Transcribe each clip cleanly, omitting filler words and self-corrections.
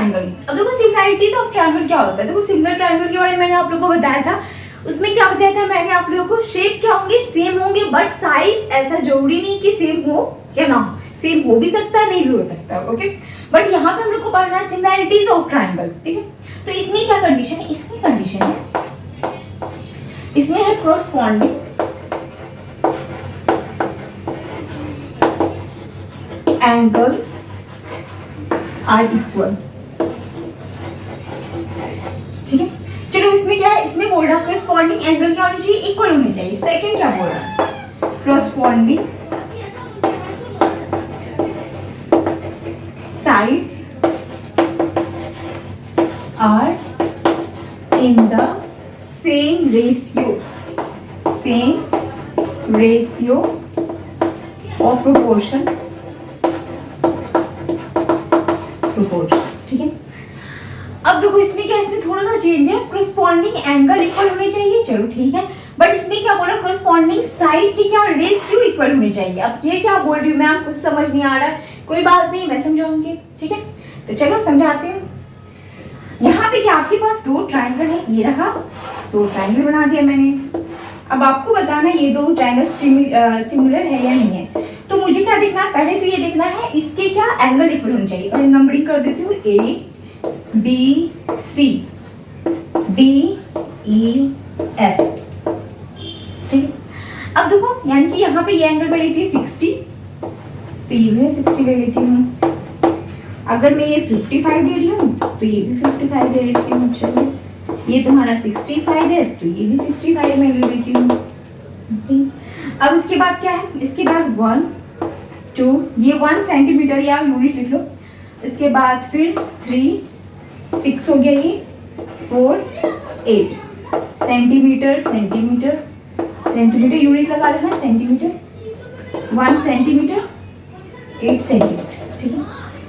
Triangle. अब देखो similarities of triangle क्या होता है, देखो सिमिलर ट्राइंगल के बारे में मैंने आप लोगों को बताया था। उसमें क्या बताया था मैंने आप लोगों को, शेप क्या होंगे, सेम होंगे, बट साइज ऐसा जरूरी नहीं कि सेम हो या ना हो, सेम हो भी सकता है नहीं भी हो सकता है, ओके। बट यहाँ पे हम लोग को पढ़ना है सिमिलैरिटीज ऑफ ट्राइंगल, ठीक है। तो इसमें क्या कंडीशन है, इसमें कंडीशन है, इसमें है कॉरस्पॉन्डिंग एंगल आर इक्वल, ठीक है। चलो इसमें क्या है, इसमें बोल रहा है कॉरस्पॉन्डिंग एंगल क्या होनी चाहिए, इक्वल होने चाहिए। सेकंड क्या बोल रहा है, corresponding sides are in the same ratio of proportion, ठीक है। अब देखो इसमें क्या, इसमें थोड़ा सा चेंज है, कॉरस्पॉन्डिंग एंगल इक्वल होने चाहिए, चलो ठीक है। बट इसमें क्या बोला, कॉरस्पॉन्डिंग साइड की क्या रेशियो इक्वल होनी चाहिए। अब ये क्या बोल रही हूँ मैम, कुछ समझ नहीं आ रहा है, कोई बात नहीं, मैं समझाऊंगी, ठीक है। तो चलो समझाती हूँ। यहाँ पे क्या आपके पास दो ट्राइंगल है, ये रहा, दो ट्राइंगल बना दिया मैंने। अब आपको बताना ये दो ट्राइंगल सिमिलर है या नहीं है। तो मुझे क्या देखना है, पहले तो ये देखना है इसके क्या एंगल इक्वल होने चाहिए, और नंबरिंग कर देती हूँ A B C D E F, ठीक है। अब देखो यानी कि यहाँ पे ये एंगल मैं लेती हूँ 60, तो ये भी 60 ले लेती हूँ। अगर मैं ये 55 दे रही हूँ तो ये भी 55 दे लेती हूँ। चलो ये तुम्हारा 65 है तो ये भी 65 में ले लेती हूँ। अब इसके बाद क्या है, इसके बाद 1 2, ये 1 सेंटीमीटर या यूनिट लिख लो। इसके बाद फिर 3 6 हो गया, ये 4 8 सेंटीमीटर सेंटीमीटर सेंटीमीटर यूनिट लगा लेना, सेंटीमीटर 1 सेंटीमीटर 8 सेंटीमीटर, ठीक है।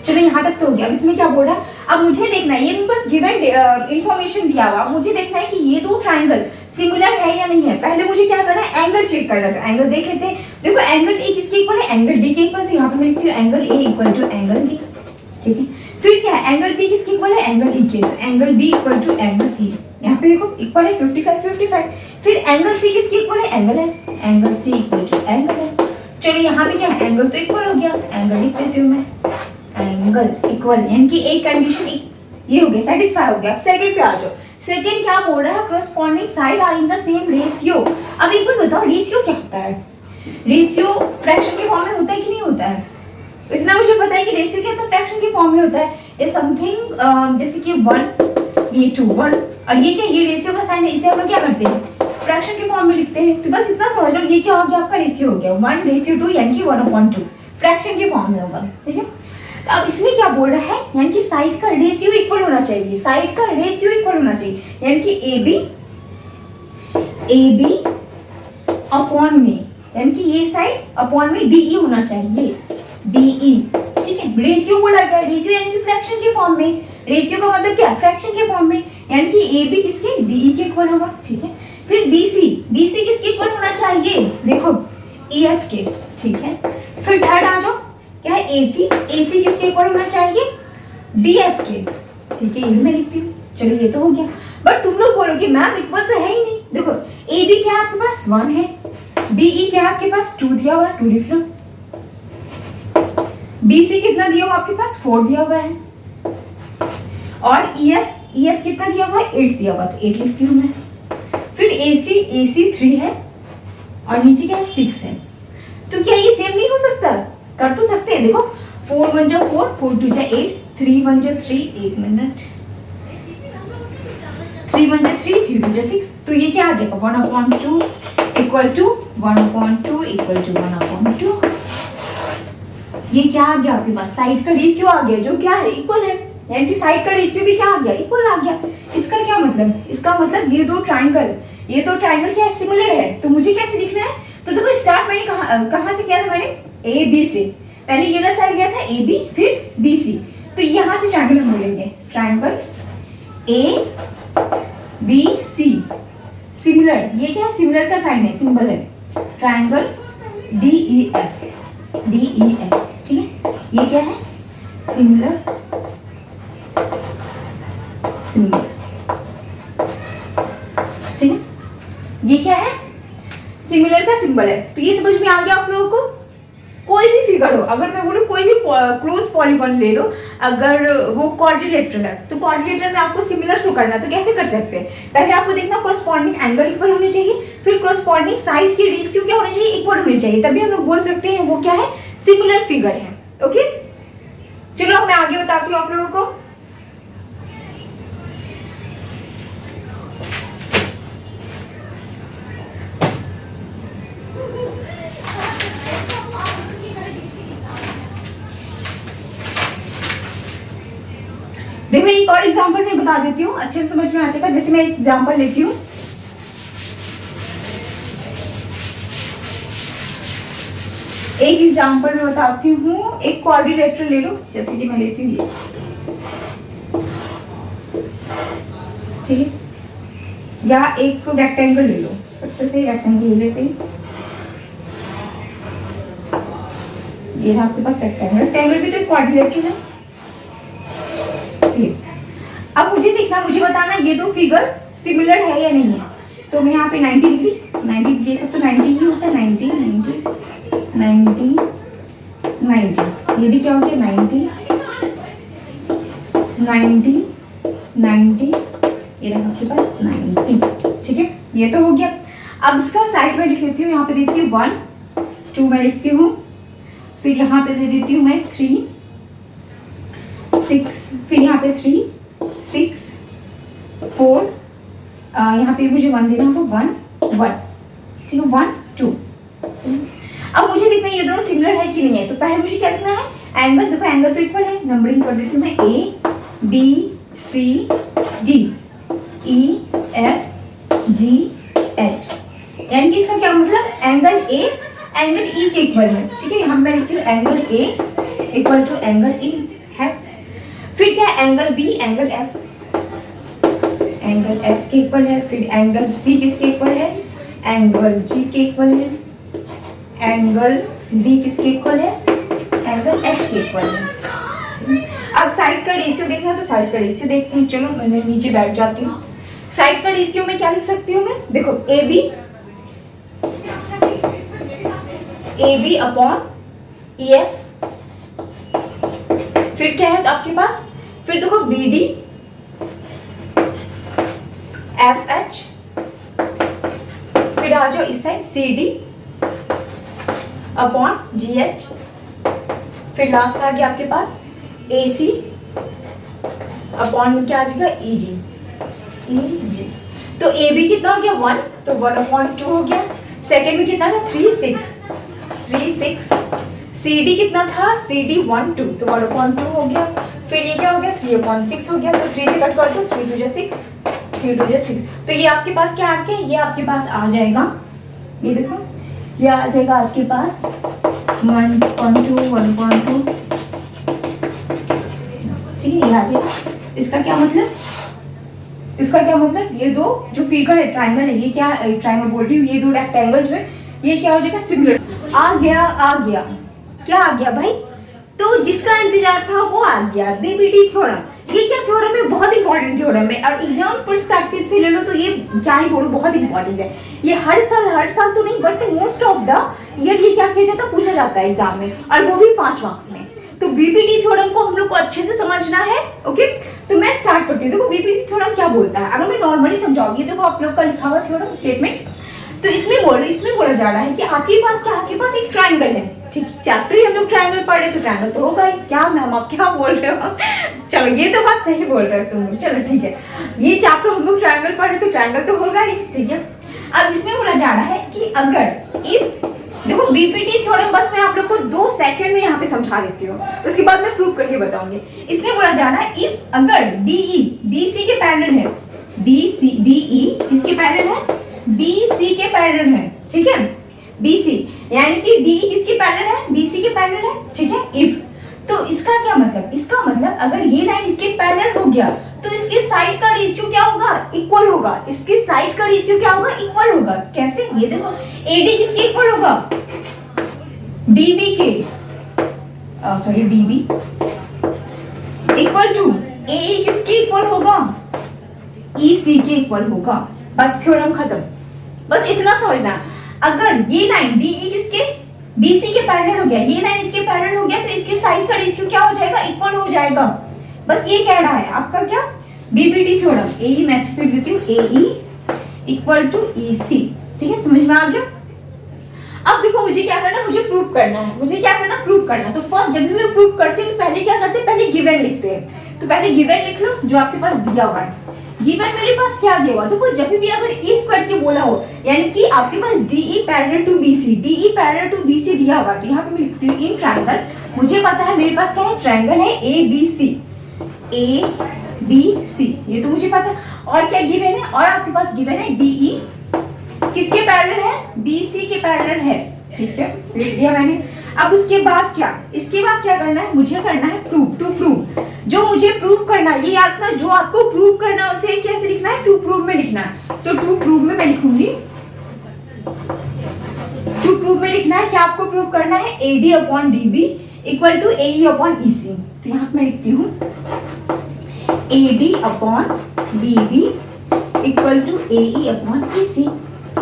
चलो यहाँ तक तो हो गया। अब इसमें क्या बोल रहा है, अब मुझे देखना है, ये बस गिवन इंफॉर्मेशन दिया हुआ, मुझे देखना है कि ये दो ट्राइंगल सिमिलर है या नहीं है। पहले मुझे क्या करना है, एंगल चेक करना है। एंगल देख लेते हैं। देखो एंगल ए किसके इक्वल है, एंगल डी के इक्वल, तो यहाँ पे मैं लिखती हूँ angle A equal to angle D, ठीक है। फिर क्या है, एंगल बी किसके इक्वल है, एंगल ई के, तो angle B equal to angle E, यहाँ पे देखो इक्वल है 55 55। फिर एंगल सी किसके इक्वल है, angle F, angle C equal to angle F. चलो यहाँ पे क्या है, एंगल तो इक्वल हो गया, एंगल लिख देती हूँ मैं, एंगल इक्वल, यानी कि एक कंडीशन ये हो गया, सेटिस्फाई हो गया। अब सेकंड पे आ जाओ। सेकंड क्या बोल रहा है, corresponding side are in the same ratio. अब एक बार बताओ रेशियो क्या होता है, रेशियो फ्रैक्शन के फॉर्म में होता है कि नहीं होता है। इतना मुझे पता है कि रेशियो क्या होता है, फ्रैक्शन के फॉर्म में होता है। ये समथिंग जैसे कि 1 ये 2 1, और ये क्या, ये रेशियो का साइन है, इसे हम लोग क्या करते हैं, फ्रैक्शन के फॉर्म में लिखते हैं। तो बस इतना समझ लो, ये क्या हो गया, आपका रेशियो हो गया 1:2, यानी कि 1/2 फ्रैक्शन के फॉर्म में होगा, ठीक है। तो अब इसमें क्या बोल रहा है, यानी कि साइड का रेशियो इक्वल होना चाहिए, साइड का रेशियो इक्वल होना चाहिए, यानी कि AB अपॉन में, यानी कि ये साइड अपॉन में DE होना चाहिए, DE, ठीक है। रेशियो बोला गया, रेशियो यानी कि फ्रैक्शन के फॉर्म में, रेशियो का मतलब क्या, फ्रैक्शन के फॉर्म में, यानी कि AB किसके, DE के इक्वल होगा, ठीक है। फिर BC किसके इक्वल होना चाहिए, देखो EF के, ठीक है। फिर थर्ड आ जाओ, क्या है, AC किसके इक्वल होना चाहिए, DF के, ठीक है। ये मैं लिखती हूँ, चलो ये तो हो गया। बट तुम लोग बोलोगे मैम इक्वल तो है ही नहीं। देखो AB क्या आपके पास 1 है, DE क्या आपके पास 2 दिया हुआ है, 2 लिख लो। BC कितना दिया हुआ आपके पास 4 दिया हुआ है, और EF कितना दिया हुआ है 8 दिया हुआ, तो 8 लिखती हूँ मैं। फिर AC 3 है, और नीचे क्या है 6 है। तो क्या ये सेम नहीं हो सकता, कर तो सकते हैं। देखो 4 1 जा 4, 4 2 जा 8, 3 1 जा 3, 1 मिनट, 3 1 जा 3, 3 2 जा 6। तो ये क्या आ जाएगा, 1/2 इक्वल टू 1/2 इक्वल टू 1/2। ये क्या आ गया आपके पास, साइड का रेशियो आ गया, जो क्या है इक्वल है, यानी कि साइड का रेशियो भी क्या आ गया, इक्वल आ गया। इसका क्या मतलब, इसका मतलब ये दो ट्राइंगल क्या है, सिमिलर है। तो मुझे कैसे लिखना है, तो देखो स्टार्ट मैंने कहाँ से किया था, मैंने AB से, पहले ये वाला साइड लिया था AB, फिर BC। तो यहाँ से ट्राइंगल हम बोलेंगे, ट्राइंगल ABC सिमिलर, ये क्या है, सिमिलर का साइन है, सिंबल है, ट्राइंगल DEF, ठीक है। ये क्या है, सिमिलर सिमिलर, ठीक है। ये क्या है? सिमिलर का सिंबल है। तो ये समझ में आ गया आप लोगों को? कोई भी फिगर हो, अगर मैं बोलूँ कोई भी क्लोज पॉलीगॉन ले लो, अगर वो क्वाड्रिलेटरल है तो क्वाड्रिलेटरल में आपको सिमिलर शो करना है, तो कैसे कर सकते हैं? पहले आपको देखना कॉरस्पॉन्डिंग एंगल इक्वल होने चाहिए, फिर कॉरस्पॉन्डिंग साइड की रेशियो क्या होनी चाहिए? इक्वल होनी चाहिए, तभी हम लोग बोल सकते हैं वो क्या है? सिमिलर फिगर है। ओके, चलो मैं आगे बताती हूँ आप लोगों को। देखो एक और एग्जांपल मैं बता देती हूँ, अच्छे से समझ में आ जाएगा। जैसे मैं एक एग्जांपल लेती हूँ, एक एग्जांपल मैं बताती हूँ, एक क्वाड्रिलेटरल ले लो, जैसे कि मैं लेती हूँ ये, ठीक है, या एक रेक्टेंगल ले लो, सबसे सही रेक्टेंगल ले लेते हैं। ये है आपके पास रेक्टेंगल, रेक्टेंगल भी तो एक क्वाड्रिलेटरल है। अब मुझे देखना, मुझे बताना ये दो फिगर सिमिलर है या नहीं है। तो मैं यहाँ पे 90 डिग्री, 90 ये सब तो 90 ही होता है, 90 90 90 90, ये भी क्या हो गया? 90 90 90, ये रहा आपके पास 90, ठीक है, ये तो हो गया। अब इसका साइड में लिख लेती हूँ, यहाँ पे देती हूँ 1 2 मैं लिखती हूँ, फिर यहाँ पे दे देती हूँ मैं 3 6, फिर यहाँ पे 3 6 4, यहाँ पे मुझे 1 देना होगा, 1 1, ठीक है, 1 2। अब मुझे देखना ये दोनों सिमिलर है कि नहीं है। तो पहले मुझे क्या देखना है? एंगल। देखो एंगल तो इक्वल है, नंबरिंग कर देती हूँ मैं, A B C D E F G H, यानी कि इसका क्या मतलब? एंगल A एंगल E के इक्वल है, ठीक है। यहाँ मैं लिखती हूँ angle A equal to angle E है। फिर क्या? Angle B angle F, angle F के इक्वल है। फिर एंगल C किसके इक्वल है? एंगल G के इक्वल है। एंगल D किसके इक्वल है? एंगल H के इक्वल है। अब साइड का रेशियो देखना, तो साइड का रेशियो देखते हैं। चलो मैं नीचे बैठ जाती हूँ। साइड का रेशियो में क्या लिख सकती हूँ मैं? देखो AB अपॉन EF, फिर क्या है आपके पास? फिर देखो BD FH, फिर आ जाओ इस साइड CD अपॉन GH, फिर लास्ट आ गया आपके पास AC अपॉन क्या आ जाएगा? EG। तो AB कितना हो गया? 1, तो 1/2 हो गया। सेकेंड में कितना था? 3 6 CD कितना था? CD 1 2, तो 1/2 हो गया। फिर ये क्या हो गया? 3/6 हो गया। तो 3 से कट कर दो, 3 2 6 3 2 6, तो ये आपके पास क्या आ गया? ये आपके पास आ जाएगा, ये देखो, ये आ जाएगा आपके पास 1/2 1/2, ठीक है, ये आ जाएगा। इसका क्या मतलब? इसका क्या मतलब? ये दो जो फिगर है, ट्राइंगल है, ये क्या ट्राइंगल बोल रही हूँ, ये दो रेक्टेंगल जो है, ये क्या हो जाएगा? सिमिलर। आ गया क्या आ गया भाई? तो जिसका इंतजार था वो आ गया, बीबीडी थ्योरम। ये क्या थ्योरम है? बहुत इंपॉर्टेंट थ्योरम है, और एग्जाम पर्सपेक्टिव से ले लो तो ये क्या ही बोलूं, बहुत इंपॉर्टेंट है। ये हर साल तो नहीं, but most of the year ये क्या किया जाता है? पूछा जाता है एग्जाम में, और वो भी 5 मार्क्स में। तो बीपीटी थ्योरम को हम लोग को अच्छे से समझना है। ओके, तो मैं स्टार्ट करती हूँ। देखो बीपीटी थ्योरम क्या बोलता है, अगर मैं नॉर्मली समझाऊंगी, देखो आप लोग का लिखा हुआ थ्योरम स्टेटमेंट, तो इसमें बोला जा रहा है कि आपके पास एक ट्राइंगल है, ठीक है। चैप्टर ही हम लोग ट्राइंगल पढ़ रहे, तो ट्राइंगल तो होगा ही। क्या मैम आप क्या बोल रहे हो? चलो ये तो बात सही बोल रहे हो तुम, चलो ठीक है, ये चैप्टर हम लोग ट्राइंगल पढ़ रहे तो ट्राइंगल तो होगा ही, ठीक है। अब इसमें बोला जा रहा है कि अगर इफ, देखो बीपीटी थ्योरम बस मैं आप लोग को 2 सेकंड में यहाँ पे समझा देती हूँ, उसके बाद मैं प्रूव करके बताऊंगी। इसमें बोला जा रहा है इफ अगर DE BC के पैरेलल है, DE किसके पैरेलल है? BC के पैरेलल है, ठीक है। BC यानी कि DE किसके पैरेलल है? BC के पैरेलल है, ठीक है। इफ, तो इसका क्या मतलब? इसका मतलब अगर ये लाइन इसके पैरेलल हो गया तो इसके साइड का रेशियो क्या होगा? इक्वल होगा। इसके साइड का रेशियो क्या होगा? इक्वल होगा। कैसे? ये देखो AD किसके इक्वल होगा? DB के, sorry DB equal to AE किसके इक्वल होगा? EC के इक्वल होगा। बस थ्योरम खत्म। बस इतना समझना, अगर ये लाइन DE किसके BC के पैरेलल हो गया, ये लाइन इसके पैरेलल हो गया, तो इसके साइड का रेशियो क्या हो जाएगा, इक्वल हो जाएगा। बस ये कह रहा है आपका क्या, BPT थ्योरम। AE मैं अच्छे से लिखती हूँ, AE इक्वल टू EC। ठीक है, समझ में आ गया। अब देखो मुझे क्या करना है, मुझे प्रूव करना है। मुझे क्या करना, प्रूव करना। तो फर्स्ट जब भी मैं प्रूव करती हूँ तो पहले क्या करते हैं, पहले गिवन लिखते हैं। तो पहले गिवन लिख लो जो आपके पास दिया हुआ है। गिवन मेरे पास क्या दिया हुआ, देखो जब भी अगर इफ करके बोला हो, यानी कि आपके पास DE parallel to BC, DE parallel to BC दिया हुआ, तो यहाँ पे मैं लिखती हूँ इन ट्रायंगल। मुझे पता है मेरे पास क्या है, ट्रायंगल है ABC, ABC, ये तो मुझे पता है। और क्या गिवन है, और आपके पास गिवन है DE किसके पैरेलल है, BC के पैरेलल है। ठीक है, लिख दिया मैंने। अब उसके बाद क्या, इसके बाद क्या करना है, मुझे करना है प्रूव। टू प्रूव, जो मुझे प्रूव करना है, ये याद रखना, जो आपको प्रूव करना है उसे कैसे लिखना है, टू प्रूव में लिखना है। तो टू प्रूव में मैं लिखूंगी, टू प्रूव में लिखना है क्या आपको प्रूव करना है, AD upon DB equal to AE upon EC। तो यहाँ पे मैं लिखती हूँ AD upon DB equal to AE upon EC।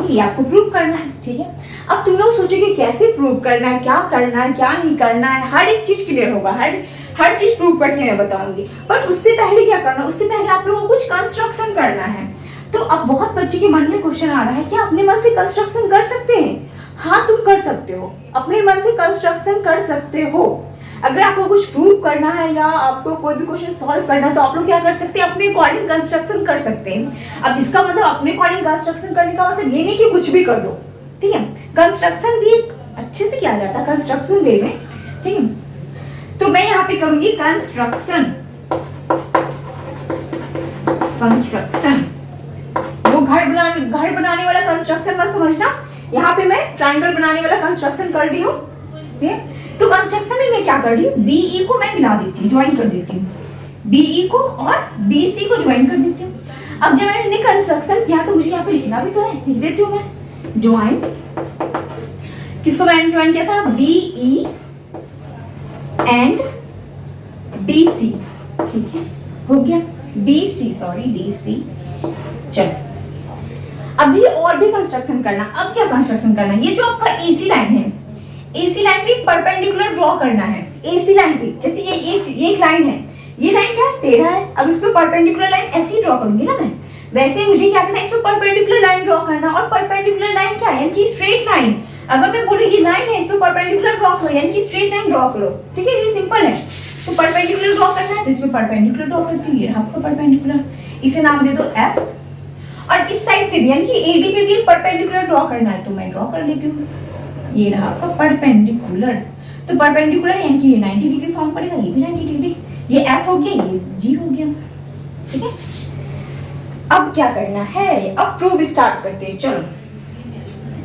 ये आपको प्रूव करना है। ठीक है, अब तुम लोग सोचोगे कैसे प्रूव करना है, क्या करना है, क्या नहीं करना है, हर एक चीज क्लियर होगा, हर चीज प्रूव करके मैं बताऊंगी। बट उससे पहले क्या करना, उससे पहले आप लोगों को कुछ कंस्ट्रक्शन करना है। तो अब बहुत बच्चे के मन में क्वेश्चन आ रहा है, क्या अपने मन से कंस्ट्रक्शन कर सकते हैं? हाँ, तुम कर सकते हो, अपने मन से कंस्ट्रक्शन कर सकते हो। अगर आपको कुछ प्रूव करना है या आपको कोई भी क्वेश्चन सॉल्व करना है तो आप लोग क्या कर सकते हैं, अपने अकॉर्डिंग कंस्ट्रक्शन कर सकते हैं। अब इसका मतलब अपने अकॉर्डिंग कंस्ट्रक्शन करने का मतलब ये नहीं कि कुछ भी कर दो। ठीक है, कंस्ट्रक्शन भी एक अच्छे से किया जाता है कंस्ट्रक्शन वे में। ठीक है, तो मैं यहाँ पे करूंगी कंस्ट्रक्शन। वो घर बनाने वाला कंस्ट्रक्शन मत समझना, यहाँ पे मैं ट्रायंगल बनाने वाला कंस्ट्रक्शन कर रही हूँ। ठीक है, तो कंस्ट्रक्शन में मैं क्या कर रही हूँ, BE को मैं मिला देती हूँ, ज्वाइन कर देती हूँ, BE को और BC को ज्वाइन कर देती हूँ। अब जब मैंने कंस्ट्रक्शन किया तो मुझे यहाँ पे लिखना भी तो है, लिख देती हूँ मैं ज्वाइन। किसको मैंने ज्वाइन किया था, BE एंड DC। ठीक है, हो गया DC, सॉरी DC। चलो अब ये और भी कंस्ट्रक्शन करना। अब क्या कंस्ट्रक्शन करना, ये जो आपका AC लाइन है, AC लाइन पे परपेंडिकुलर ड्रॉ करना है। AC लाइन पे जैसे ये एक लाइन है, ये लाइन क्या टेढ़ा है, अब इस पे परपेंडिकुलर लाइन ऐसे ही ड्रॉ करूंगी ना मैं, वैसे मुझे क्या करना है, इस पे परपेंडिकुलर लाइन ड्रॉ करना। और परपेंडिकुलर लाइन क्या है, यानी कि स्ट्रेट लाइन। अगर मैं बोलूं ये लाइन है, इस पे परपेंडिकुलर ड्रॉ करो, यानी कि स्ट्रेट लाइन ड्रॉ करो। ठीक है, ये सिंपल है। तो परपेंडिकुलर ड्रॉ करना है तो इस पे परपेंडिकुलर ड्रॉ करती हूँ, ये रहा आपका परपेंडिकुलर, इसे नाम दे दो F। और इस साइड से भी यानी कि AD पे भी एक परपेंडिकुलर ड्रॉ करना है, तो मैं ड्रॉ कर लेती हूँ, ये रहा आपका परपेंडिकुलर। तो परपेंडिकुलर यानी कि ये 90 डिग्री फॉर्म पड़ेगा, ये भी 90 डिग्री, ये F हो गया, ये G हो गया। ठीक है, अब क्या करना है, अब प्रूव स्टार्ट करते हैं। चलो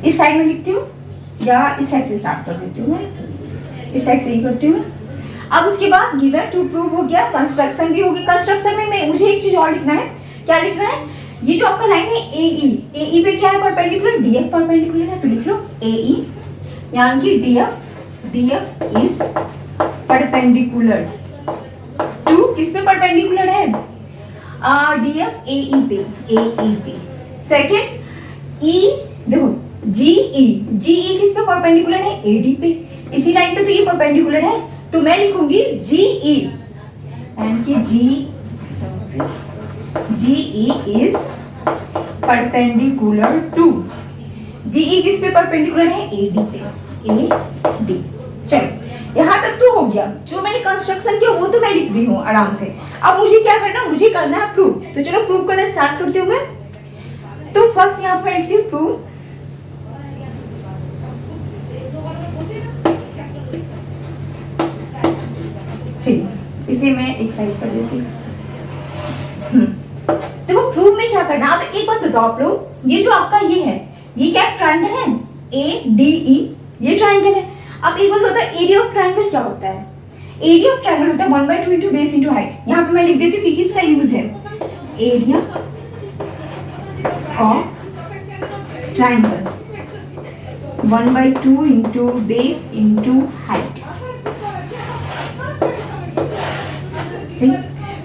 इस साइड में लिखती हूँ या इस साइड से स्टार्ट कर देती हूँ, मैं इस साइड से ही करती हूँ। अब उसके बाद गिवन टू प्रूव हो गया, कंस्ट्रक्शन भी हो गया। कंस्ट्रक्शन में मुझे एक चीज और लिखना है, क्या लिखना है, ये जो आपका लाइन है AE पे क्या है परपेंडिकुलर, DF परपेंडिकुलर है, तो लिख लो AE यानी कि DF इज परपेंडिकुलर टू, किस पे परपेंडिकुलर है, DF AE पे। सेकंड E देखो GE किस पे परपेंडिकुलर है, AD पे। इसी लाइन पे तो ये परपेंडिकुलर है, तो मैं लिखूंगी GE यानी कि GE इज परपेंडिकुलर टू, GE किस पे परपेंडिकुलर है, AD पे, AD। चलो यहाँ तक तो हो गया, जो मैंने कंस्ट्रक्शन किया वो तो मैं लिख दी हूँ आराम से। अब मुझे क्या करना, मुझे करना है प्रूव। तो चलो प्रूव करना स्टार्ट करती हूँ मैं। तो फर्स्ट यहाँ पे लिखती हूँ प्रूव। ठीक, इसे मैं एक साइड कर देती हूँ। देखो प्रूव में क्या करना, अब एक बात बताओ आप लोग, ये जो आपका ये है, ये क्या ट्रायंगल है, ADE, ये ट्रायंगल है। अब एक बात बताओ, एरिया ऑफ ट्रायंगल क्या होता है, एरिया ऑफ ट्रायंगल होता है 1/2 इंटू बेस इंटू हाइट। यहाँ पे मैं लिख देती हूँ कि किसका यूज है, area of triangle 1/2 into base into height.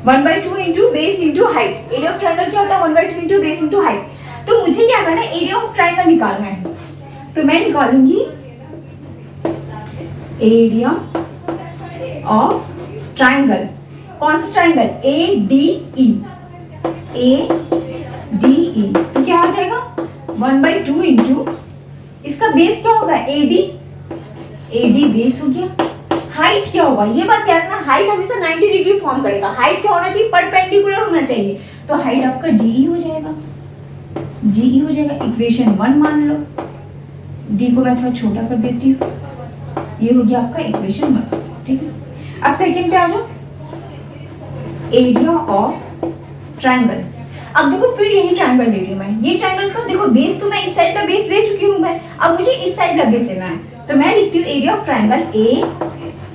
1/2 into base into height. Area of triangle क्या होता है? 1/2 इंटू बेस इंटू हाइट। तो मुझे क्या करना है? एरिया ऑफ ट्राइंगल निकालना है। तो मैं निकालूंगी एरिया ऑफ ट्राइंगल। कौन सा ट्राइंगल? ADE। ADE तो क्या हो जाएगा? 1/2 इंटू इसका बेस क्या होगा? AD बेस हो गया। हाइट क्या होगा? ये बात याद रखना, हाइट हमेशा 90 डिग्री फॉर्म करेगा। हाइट क्या होना चाहिए? परपेंडिकुलर होना चाहिए। तो हाइट आपका GE हो जाएगा। GE हो जाएगा। इक्वेशन 1 मान लो। D को मैं थोड़ा छोटा कर देती हूँ। ये हो गया आपका इक्वेशन 1। ठीक है, अब सेकंड पे आ जाओ। Area of triangle. अब देखो फिर यही ट्राइंगल ले रही हूँ मैं। ये ट्राइंगल का देखो बेस तो मैं इस साइड का बेस ले चुकी हूँ मैं। अब मुझे इस साइड का बेस लेना है। तो मैं लिखती हूँ area of triangle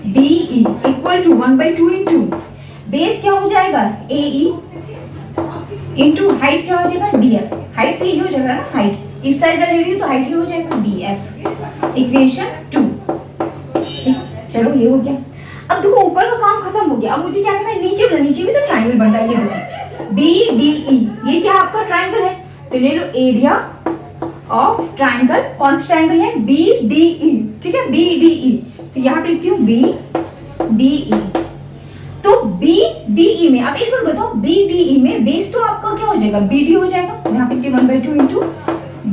ADE equal to 1/2 into base क्या हो जाएगा? AE इंटू हाइट क्या हो जाएगा? DF। हाइट यही हो जाएगा ना, हाइट इस साइड का ले रही हूँ तो हाइट ये हो जाएगा DF। इक्वेशन 2। चलो ये हो गया। अब देखो ऊपर का काम खत्म हो गया। अब मुझे क्या करना है? नीचे वाला, नीचे भी तो ट्राइंगल बन रहा है। ये देखो BDE, ये क्या आपका ट्राइंगल है? तो ले लो एरिया ऑफ ट्राइंगल। कौन सा ट्राइंगल है? BDE। ठीक है, BDE। तो यहाँ पे लिखती हूँ BDE। तो BDE में अब एक बार बताओ, BDE में बेस तो आपका क्या हो जाएगा? BD हो जाएगा। यहाँ पे 1/2 इंटू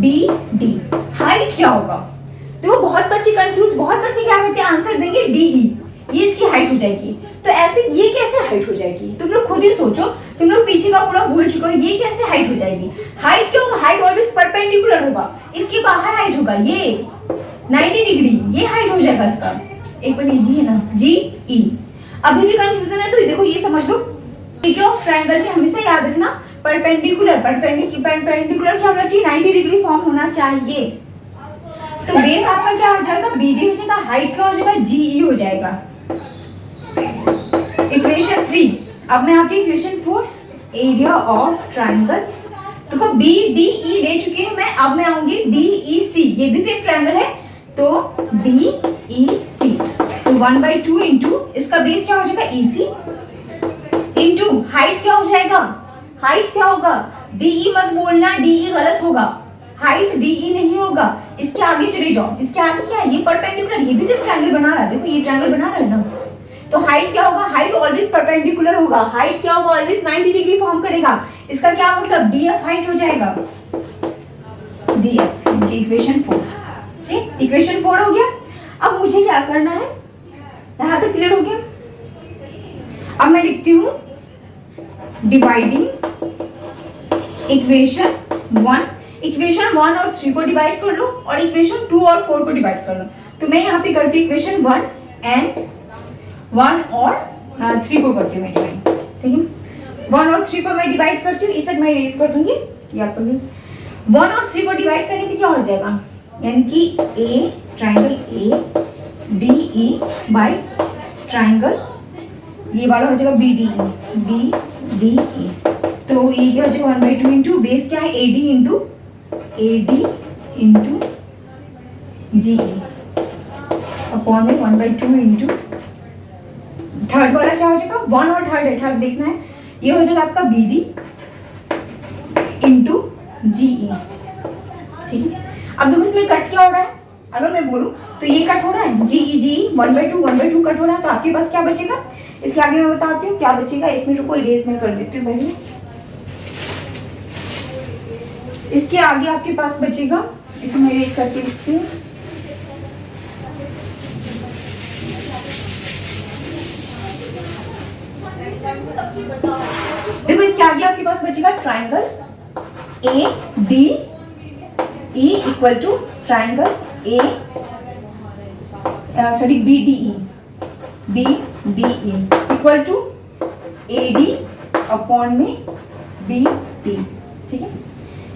BD। हाइट क्या होगा? तो बहुत बच्चे कंफ्यूज, बहुत बच्चे क्या करते हैं? आंसर देंगे DE, ये इसकी हाइट हो जाएगी। तो ऐसे ये कैसे हाइट हो जाएगी? तुम लोग खुद ही सोचो। तुम लोग पीछे का पूरा भूल चुके हो। ये कैसे हाइट हो जाएगी? हाइट क्या होगा? हाइट ऑलवेज परपेंडिकुलर होगा। इसके बाहर हाइट होगा ये 90 डिग्री, ये हाइट हो जाएगा इसका। एक बार जी है ना, GE। अभी भी कंफ्यूजन है तो देखो ये समझ लो। एरिया ऑफ ट्रायंगल के हमेशा याद रखना परपेंडिकुलर क्या होना चाहिए? 90 डिग्री फॉर्म होना चाहिए। तो बेस आपका क्या हो जाएगा? BD हो जाएगा। हाइट क्या हो जाएगा? GE हो जाएगा। इक्वेशन 3। अब मैं आपकी इक्वेशन 4 एरिया ऑफ ट्रायंगल। देखो BDE ले चुकी हूं मैं। अब मैं आऊंगी DEC। ये भी तो एक ट्रायंगल है। तो DEC तो 1/2 इंटू इसका बेस क्या हो जाएगा? EC इंटू हाइट क्या हो जाएगा? हाइट क्या होगा? DE मत बोलना, DE गलत होगा। हाइट DE नहीं होगा। इसके आगे चले जाओ। इसके आगे क्या है? ये परपेंडिकुलर। ये भी तो ट्रायंगल बना रहा है। देखो ये ट्रायंगल बना रहा है ना। तो हाइट क्या होगा? हाइट ऑलवेज परपेंडिकुलर होगा। हाइट क्या होगा? ऑलवेज 90 डिग्री फॉर्म करेगा। इसका क्या मतलब? DF हाइट हो जाएगा। DF equation 4। ठीक, इक्वेशन 4 हो गया। अब मुझे क्या करना है? यहां तक क्लियर हो गया। अब मैं लिखती हूं डिवाइडिंग इक्वेशन 1। इक्वेशन 1 और 3 को डिवाइड कर लो और इक्वेशन 2 और 4 को डिवाइड कर लो। तो मैं यहाँ पे करती हूँ इक्वेशन 1 एंड 1 और 3 को करती हूँ मैं डिवाइड। ठीक है, 1 और 3 को मैं डिवाइड करती हूँ। इसे मैं इरेज कर दूंगी। याद कर 1 और 3 को डिवाइड करने में क्या हो जाएगा? यानी कि A triangle ADE by triangle ये वाला हो जाएगा BDE। तो ये क्या हो जाएगा? 1/2 इंटू बेस क्या है? AD इंटू GE अपॉन में 1/2 इंटू थर्ड वाला क्या हो जाएगा? 1 और थर्ड है, थर्ड देखना है। ये हो जाएगा आपका BD इंटू GE। ठीक है, अब देखो इसमें कट क्या हो रहा है? अगर मैं बोलूं तो ये कट हो रहा है GE 1/2 कट हो रहा है। तो आपके पास क्या बचेगा? इसके आगे मैं बताती हूँ क्या बचेगा। 1 मिनट को इरेज में कर देती हूँ पहले। इसके आगे आपके पास बचेगा, इसे मैं इरेज करके लिखती हूँ। देखो इसके आगे आपके पास बचेगा triangle ADE equal to triangle BDE equal to AD upon में BD। ठीक है,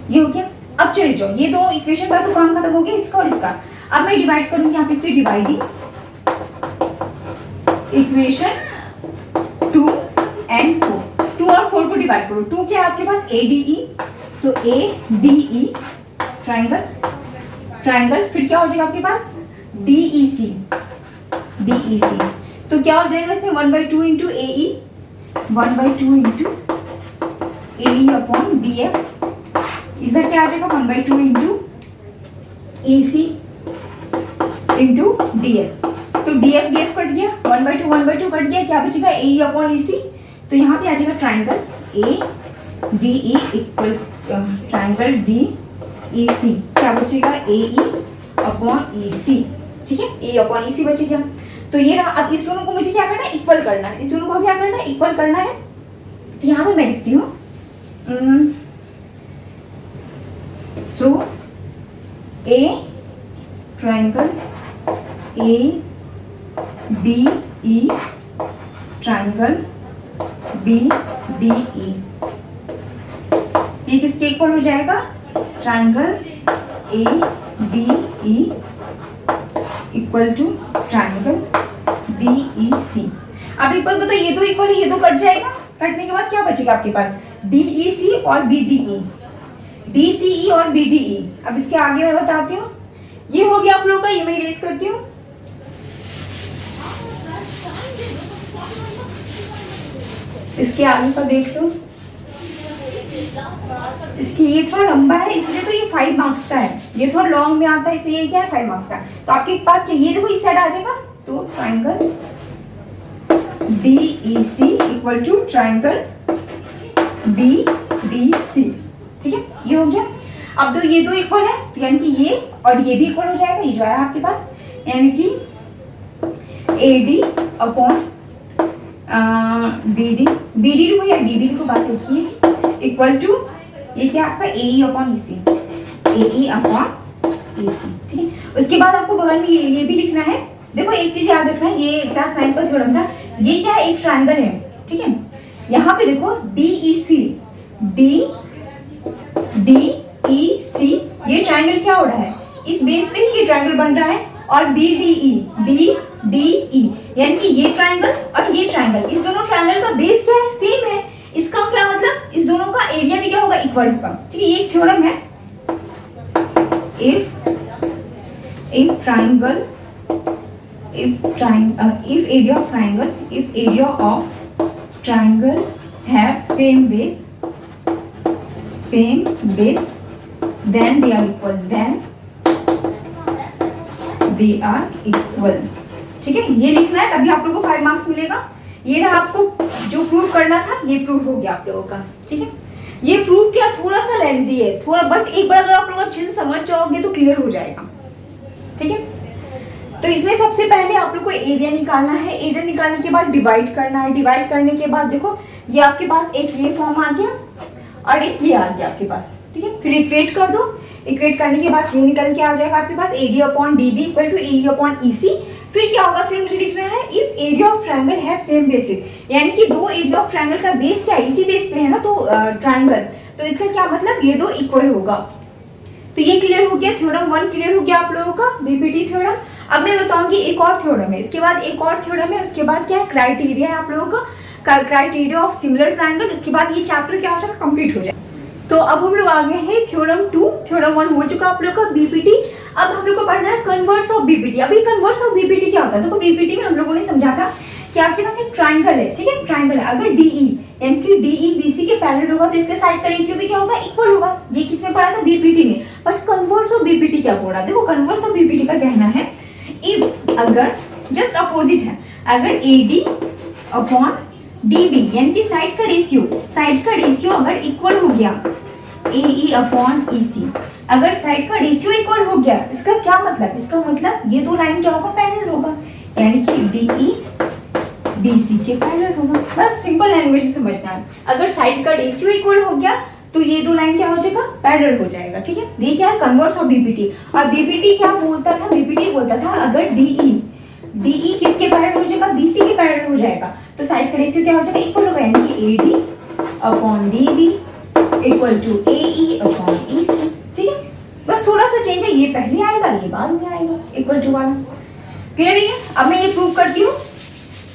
ये हो गया। अब चले जाओ, ये दो इक्वेशन का तो काम खत्म हो गया, इसका और इसका। अब मैं डिवाइड करूंगी। यहाँ पे डिवाइडिंग इक्वेशन 2 एंड 4। 2 और 4 को डिवाइड करो। 2 क्या है आपके पास? ADE। तो ADE ट्राइंगल फिर क्या हो जाएगा आपके पास? DEC। तो क्या हो जाएगा इसमें? 1/2 into AE 1/2 into AE upon DF, इधर क्या आ जाएगा 1/2 इंटू EC इंटू DF। तो DF कट गया, 1/2 कट गया, क्या बचेगा AE अपॉन EC। तो यहाँ पे आ जाएगा triangle ADE equal triangle DEC, क्या बचेगा AE अपॉन EC, ठीक है, A अपॉन EC बचेगा। तो ये रहा। अब इस दोनों को मुझे क्या करना है, इक्वल करना है, इस दोनों को क्या करना है, इक्वल करना है। तो यहाँ पे मैं लिखती हूँ so A triangle ADE triangle BDE, ये किसके इक्वल हो जाएगा, triangle ADE equal to triangle DEC। अब एक बात बताओ, ये दो इक्वल है, ये दो कट जाएगा, कटने के बाद क्या बचेगा आपके पास, DEC और BDE, DCE और BDE। अब इसके आगे मैं बताती हूँ, ये हो गया आप लोगों का, ये मैं इरेज करती हूँ। इसके आगे का देख लो, इसकी ये थोड़ा लंबा है इसलिए तो ये 5 मार्क्स का है, ये थोड़ा लॉन्ग में आता है इसलिए ये क्या है 5 मार्क्स का। तो आपके पास क्या, ये देखो इस साइड आ जाएगा, तो triangle DEC equal to triangle BDC, ठीक है, ये हो गया। अब तो ये दो इक्वल है, तो यानी कि ये और ये भी इक्वल हो जाएगा, ये जो आया आपके पास, यानी कि AD अपॉन BD को या DB को बात देखिए, इक्वल टू ये क्या आपका AE upon EC, AE upon EC, ठीक है। उसके बाद आपको बगल में ये भी लिखना है। देखो एक चीज याद रखना है, ये क्लास 9 का थ्योरम था, ये क्या है, एक ट्राइंगल है, ठीक है। यहाँ पे देखो DEC DEC, ये ट्राइंगल क्या हो रहा है, इस बेस पे ही ये ट्राइंगल बन रहा है, और BDE यानी कि ये ट्राइंगल और ये ट्राइंगल, इस दोनों ट्राइंगल का बेस क्या है, सेम है। इसका क्या मतलब, इस दोनों का एरिया भी क्या होगा, इक्वल होगा, ठीक है। ये एक थ्योरम है, if area of triangle have same base then they are equal, ठीक है। ये लिखना है, तभी आप लोगों को 5 मार्क्स मिलेगा। ये ना आपको जो प्रूव करना था, ये प्रूव हो गया आप लोगों का, ठीक है। ये प्रूव किया, थोड़ा सा लेंथी है थोड़ा, बट एक बार अगर आप लोग अच्छे से समझ जाओगे तो क्लियर हो जाएगा, ठीक है। तो इसमें सबसे पहले आप लोग को एरिया निकालना है, एरिया निकालने के बाद डिवाइड करना है, डिवाइड करने के बाद देखो ये आपके पास एक ये फॉर्म आ गया और एक ये आ गया आपके पास, ठीक है। फिर इक्वेट कर दो, इक्वेट करने के बाद ये निकल के आ जाएगा आपके पास AD upon DB equal to AE upon EC। फिर क्या होगा, फिर मुझे लिखना है if area of triangle have same basis, यानी कि दो एरिया ऑफ ट्रायंगल का बेस क्या है, इसी बेस पे है ना, तो ट्रायंगल, तो इसका क्या मतलब, ये दो इक्वल होगा। तो ये क्लियर हो गया, थ्योरम 1 क्लियर हो गया आप लोगों का, बीपीटी थ्योरम। अब मैं बताऊंगी एक और थ्योरम है, इसके बाद एक और थ्योरम है, उसके बाद क्या है, क्राइटेरिया है आप लोगों का, क्राइटेरिया ऑफ सिमिलर ट्रायंगल। उसके बाद ये चैप्टर क्या हो जाएगा, कंप्लीट हो जाए। तो अब हम लोग आ गए हैं थ्योरम 2, थ्योरम 1 हो चुका आप लोग का बीपीटी। अब हम लोग को पढ़ना है कन्वर्स ऑफ बीपीटी। अभी कन्वर्स ऑफ बीपीटी क्या होता है, देखो बीपीटी में हम लोगों ने समझा था कि आपके पास एक ट्रायंगल है, ठीक है, ट्रायंगल है, अगर डीई यानी कि डीई बीसी के पैरेलल होगा तो इसके साइड का रेशियो भी क्या होगा, इक्वल होगा। ये किसमें पढ़ा था, बीपीटी में। बट कन्वर्स ऑफ बीपीटी क्या बोल रहा है, देखो कन्वर्स ऑफ बीपीटी का कहना है इफ, अगर जस्ट अपोजिट है, अगर एडी अपॉन डीबी यानी कि साइड का रेशियो अगर इक्वल हो गया AE अपॉन EC, अगर साइड का रेशियो इक्वल हो गया, इसका क्या मतलब, इसका मतलब ये दो लाइन क्या होगा, पैरेलल होगा, यानी कि DE BC के पैरेलल होगा। बस सिंपल लैंग्वेज में समझना है। अगर साइड का रेशियो इक्वल हो गया तो ये दो लाइन क्या हो जाएगा, पैरेलल हो जाएगा, ठीक है। ये क्या है, कन्वर्स ऑफ बीपीटी। और बीपीटी क्या बोलता था, बीपीटी बोलता था अगर DE किसके पैरेलल हो जाएगा, BC के पैरेलल हो जाएगा, तो साइड का रेशियो क्या हो जाएगा, इक्वल होगा, यानी कि AD upon DB equal to AE upon EC, ठीक है। बस थोड़ा सा चेंज है, ये पहले आएगा ये बाद में आएगा, इक्वल टू वाला। क्लियर है। अब मैं ये प्रूव करती हूँ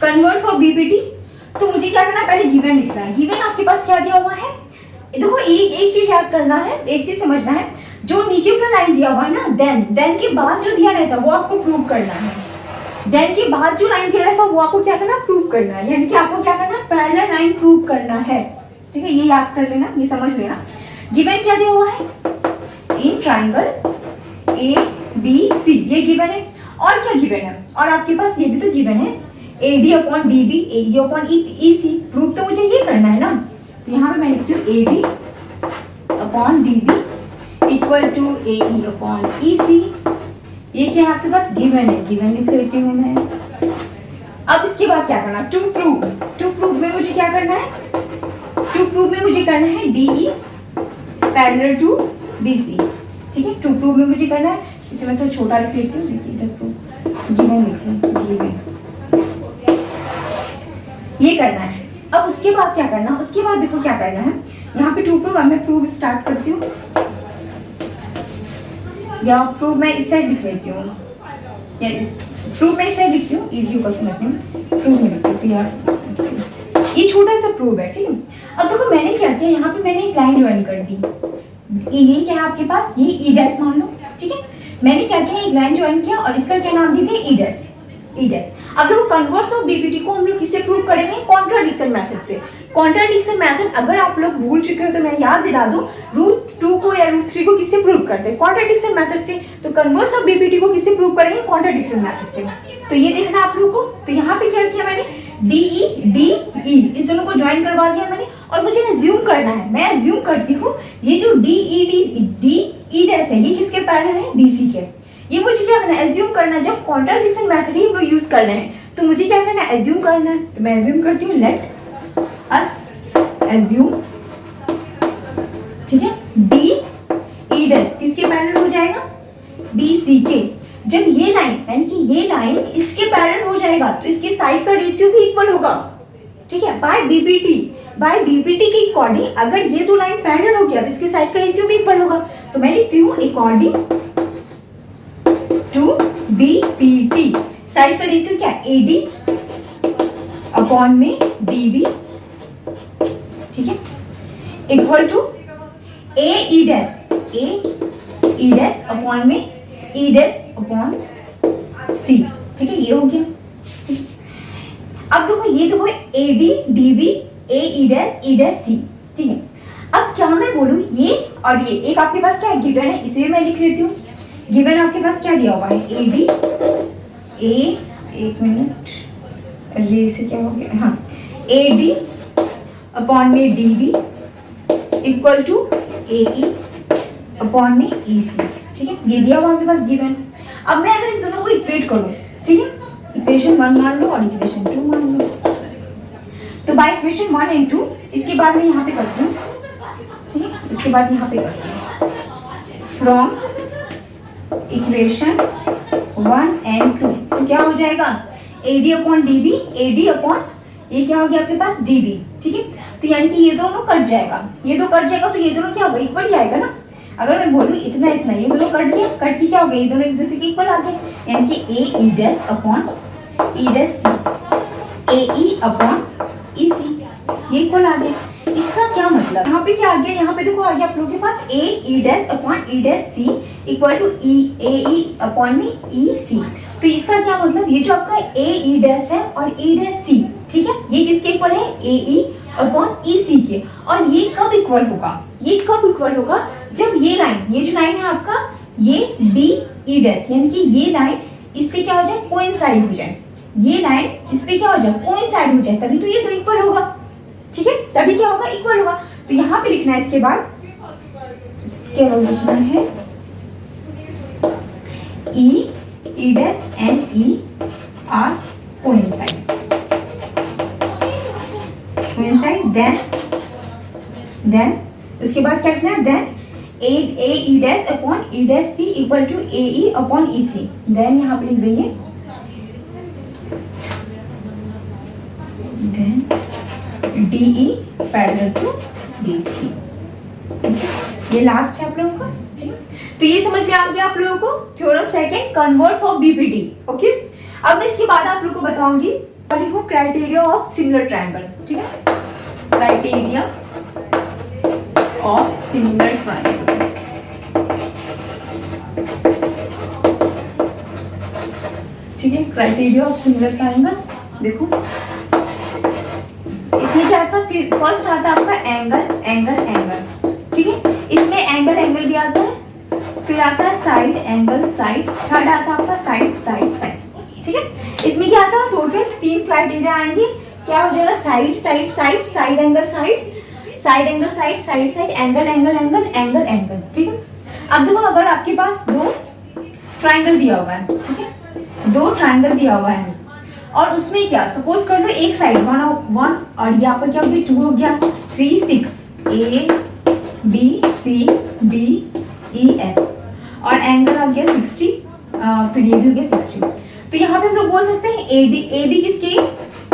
कन्वर्स ऑफ बीपीटी। तो मुझे क्या करना है, पहले गिवन लिखना है। गिवन आपके पास क्या दिया हुआ है, देखो एक चीज याद करना है, एक चीज समझना है, जो नीचे ऊपर लाइन दिया हुआ है ना, देन के बाद जो दिया रहता है वो आपको प्रूव करना है। देन के बाद जो लाइन दिया रहता है वो आपको क्या करना, प्रूव करना है, यानी कि आपको क्या करना है, पैरेलल लाइन प्रूव करना है। ठीक है, ये याद कर लेना, ये समझ लेना। गिवन क्या दिया हुआ है, in triangle A B C, ये गिवन है। और क्या गिवन है, और आपके पास ये भी तो गिवन है, A D upon D B, A E upon E C. Prove तो मुझे ये करना है ना, तो यहाँ पे मैं लिखती हूँ A D upon D B equal to A E upon E C. ये क्या है आपके पास, गिवन है, गिवन लिख लेती हूँ मैं। अब इसके बाद क्या करना, टू प्रूव। टू प्रूव में मुझे क्या करना है, टू प्रूव में मुझे करना है D E parallel to B C. ठीक है, टू प्रूव में मुझे करना है, इसे मैं थोड़ा छोटा लिख लेती हूँ, देखिए इधर प्रूव गिवन लिख लें, गिवन ये करना है। अब उसके बाद क्या करना, उसके बाद देखो क्या करना है, यहाँ पे टू प्रूव, अब मैं प्रूव स्टार्ट करती हूँ, या प्रूव मैं इस साइड लिख लेती हूँ, या प्रूव मैं इस साइड लिखती हूँ, इजी होगा समझने में। प्रूव में लिखती हूँ यार, ये छोटा सा प्रूव है। ठीक है, अब देखो मैंने क्या किया, यहाँ पे मैंने एक लाइन ज्वाइन कर दी, ये क्या है आपके पास, ये ई डैश मान लो। ठीक है, मैंने क्या किया, एक लाइन ज्वाइन किया और इसका क्या नाम दिया, ई डैश, ई डैश। अब देखो कन्वर्स ऑफ बीपीटी को हम लोग किससे प्रूव करेंगे, कॉन्ट्राडिक्शन मेथड से। कॉन्ट्राडिक्शन मेथड अगर आप लोग भूल चुके हो तो मैं याद दिला दूं, √2 को या √3 को किससे प्रूव करते हैं, कॉन्ट्राडिक्शन मेथड से। तो कन्वर्स ऑफ बीपीटी को किससे प्रूव करेंगे, कॉन्ट्राडिक्शन मेथड से। तो ये देखना आप लोगों को, तो यहाँ पे क्या किया मैंने, डी ई इस दोनों को ज्वाइन करवा दिया मैंने, और मुझे अज्यूम करना है, मैं अज्यूम करती हूँ ये जो डी ई डैश है ये किसके पैरेलल है, बीसी के। ये मुझे क्या करना है, एज्यूम करना। जब कॉन्ट्राडिक्शन मेथड ही हम लोग यूज कर रहे हैं तो मुझे क्या करना है, एज्यूम करना है। तो मैं एज्यूम करती हूँ, लेट अस एज्यूम, ठीक है, डी ई डैश किसके पैरेलल हो जाएगा, बी सी के। जब ये लाइन यानी कि ये लाइन इसके पैरेलल हो जाएगा तो इसके साइड का रेशियो भी इक्वल होगा। ठीक है, बाय बीपीटी के अकॉर्डिंग अगर ये दो लाइन पैरेलल हो गया तो इसके साइड का रेशियो भी इक्वल होगा। तो मैं लिखती हूँ अकॉर्डिंग टू बीपीटी, साइड का रेशियो क्या है, एडी अपॉन में डीबी, ठीक है, equal to A E dash upon में ई डैश अपॉन सी। ठीक है, ये हो गया। अब देखो A D D B A E dash C. ठीक है, अब क्या मैं बोलूं, ये और ये एक आपके पास क्या है, गिवन है, इसे मैं लिख लेती हूँ। गिवन आपके पास क्या दिया हुआ है, ए डी ए, एक मिनट, रे से क्या हो गया, हाँ, ए डी अपॉन में D B equal to A E upon में ई सी। ठीक है, ये दिया हुआ आपके पास गिवन। अब मैं अगर इस दोनों को इक्वेट करूं, ठीक है, इक्वेशन 1 मान लो और इक्वेशन 2 मान लो, तो बाय इक्वेशन 1 एंड 2 इसके बाद मैं यहाँ पे करती हूँ। ठीक है, इसके बाद यहाँ पे करती हूँ, फ्रॉम इक्वेशन 1 एंड 2 तो क्या हो जाएगा, A D upon D B, A D upon ये क्या हो गया आपके पास, डी बी। ठीक है, तो यानी कि ये दोनों कट जाएगा, ये दो कट जाएगा, तो ये दोनों क्या होगा, इक्वल ही आएगा ना। अगर मैं बोलूँ इतना इतना, ये दोनों कट गया, कट के क्या हो गया, ये दोनों एक दूसरे के इक्वल आ गए, यानी कि A E dash upon E dash C, A E upon E C, ये इक्वल आ गया। इसका क्या मतलब, यहाँ पे क्या आ गया, यहाँ पे देखो आ गया आप लोगों के पास A E dash upon E dash C equal to A E upon में ई सी। तो इसका क्या मतलब, ये जो आपका ए ई डैश है और ई डैश सी, ठीक है, ये किसके इक्वल है, ए ई अपॉन ई सी के। और ये कब इक्वल होगा, ये कब इक्वल होगा, जब ये लाइन, ये जो लाइन है आपका, ये डी ई डैश यानी कि ये लाइन इससे क्या हो जाए, कोइंसाइड हो जाए, ये लाइन इस पे क्या हो जाए, कोइंसाइड हो जाए, तभी तो ये दो इक्वल होगा। ठीक है, तभी क्या होगा, इक्वल होगा। तो यहाँ पे लिखना है, इसके बाद क्या लिखना है, E dash and E are coincide, then उसके बाद क्या लिखना है, then A E dash upon E dash C equal to A E upon E C. Then यहाँ पे लिख देंगे, then D E parallel to D C. ये लास्ट है आप लोगों का। तो ये समझ में आ गया आप लोगों को, theorem second, converts of BPT. Okay, अब मैं इसके बाद आप लोगों को बताऊंगी क्राइटेरिया ऑफ सिमिलर ट्रायंगल। ठीक है, क्राइटेरिया ऑफ सिमिलर ट्रायंगल। ठीक है, क्राइटेरिया ऑफ सिमिलर ट्रायंगल देखो, इसमें क्या था, है, फिर फर्स्ट आता है आपका एंगल एंगल एंगल, ठीक है, इसमें एंगल एंगल भी आता है, फिर आता है साइड एंगल साइड, थर्ड आता है आपका साइड साइड साइड, ठीक है। इसमें क्या आता है, टोटल 3 क्राइटेरिया आएंगे, क्या हो जाएगा, side side side, side angle side, side angle side, side side, angle angle angle, angle angle, ठीक है। अब देखो अगर आपके पास 2 ट्राइंगल दिया हुआ है, ठीक है, 2 ट्राइंगल दिया हुआ है और उसमें क्या, सपोज कर लो एक साइड 1 और ये आपका क्या हो गया 2 हो गया, 3 6 A B C D E F और एंगल आ गया 60, फिर ये भी हो गया 60। तो यहाँ पे हम लोग बोल सकते हैं ए बी किसके,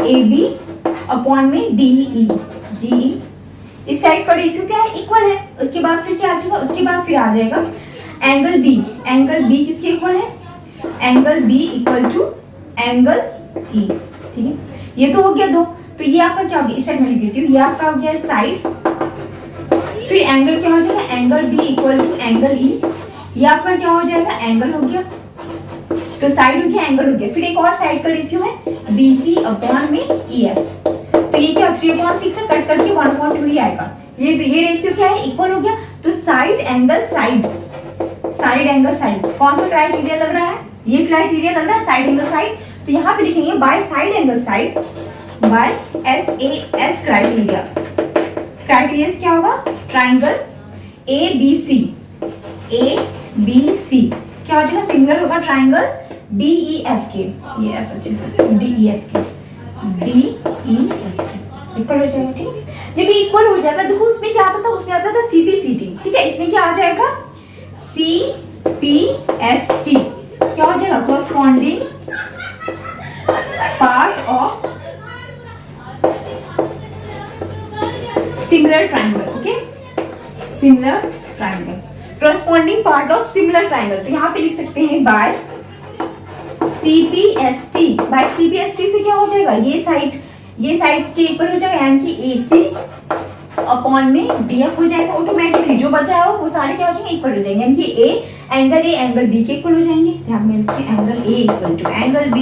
ए बी अपॉन में डी ई, इस साइड का रेशियो क्या है, इक्वल है। उसके बाद फिर क्या आ जाएगा, उसके बाद फिर आ जाएगा एंगल बी किसके इक्वल है, angle B equal to angle E, ठीक है। ये तो हो गया 2, तो ये आपका क्या हो गया, इस साइड में लिख देती हूँ, ये आपका हो गया साइड, फिर एंगल क्या हो जाएगा, angle B equal to angle E, ये आपका क्या हो जाएगा, एंगल हो गया, तो साइड हो गया एंगल हो गया, फिर एक और साइड का रेशियो है BC अपॉन में EF, तो ये क्या 3/6 से कट करके 1/2 ही आएगा, ये रेशियो क्या है, इक्वल हो गया। तो side angle side, side angle side, कौन सा क्राइटेरिया लग रहा है, ये क्राइटेरिया लग रहा है साइड एंगल साइड, तो यहाँ पे लिखेंगे by side angle side by SAS criteria, criteria क्या होगा, ट्राइंगल ABC क्या हो जाएगा, सिमिलर होगा ट्राइंगल DEF के, ये ऐसा अच्छे से DEF के इक्वल हो जाएगा, ठीक है। जब ये इक्वल हो जाएगा, देखो उसमें क्या आता था, उसमें आता था CPCT, ठीक है, इसमें क्या आ जाएगा CPST, क्या हो जाएगा, corresponding part of similar triangle, okay, similar triangle, corresponding part of similar triangle, तो यहाँ पे लिख सकते हैं बाय CPST, बाय CPST से क्या हो जाएगा, ये साइड के इक्वल हो जाएगा, यानी कि AC अपॉन में DF हो जाएगा, ऑटोमेटिकली जो बचा है वो सारे क्या हो जाएंगे, इक्वल हो जाएंगे, यानी कि एंगल A एंगल B के इक्वल हो जाएंगे, ध्यान में रखिए, angle A equal to angle B,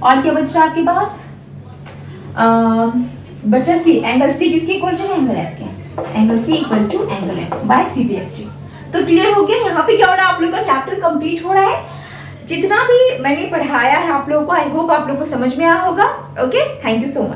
और क्या बच रहा है आपके पास, बचा C, एंगल C किसके इक्वल हो जाएगा, एंगल F के, angle C equal to angle F by CPST। तो क्लियर हो गया, यहाँ पे क्या हो रहा है, आप लोगों का चैप्टर कंप्लीट हो रहा है, जितना भी मैंने पढ़ाया है आप लोगों को, आई होप आप लोगों को समझ में आया होगा, okay, thank you so much.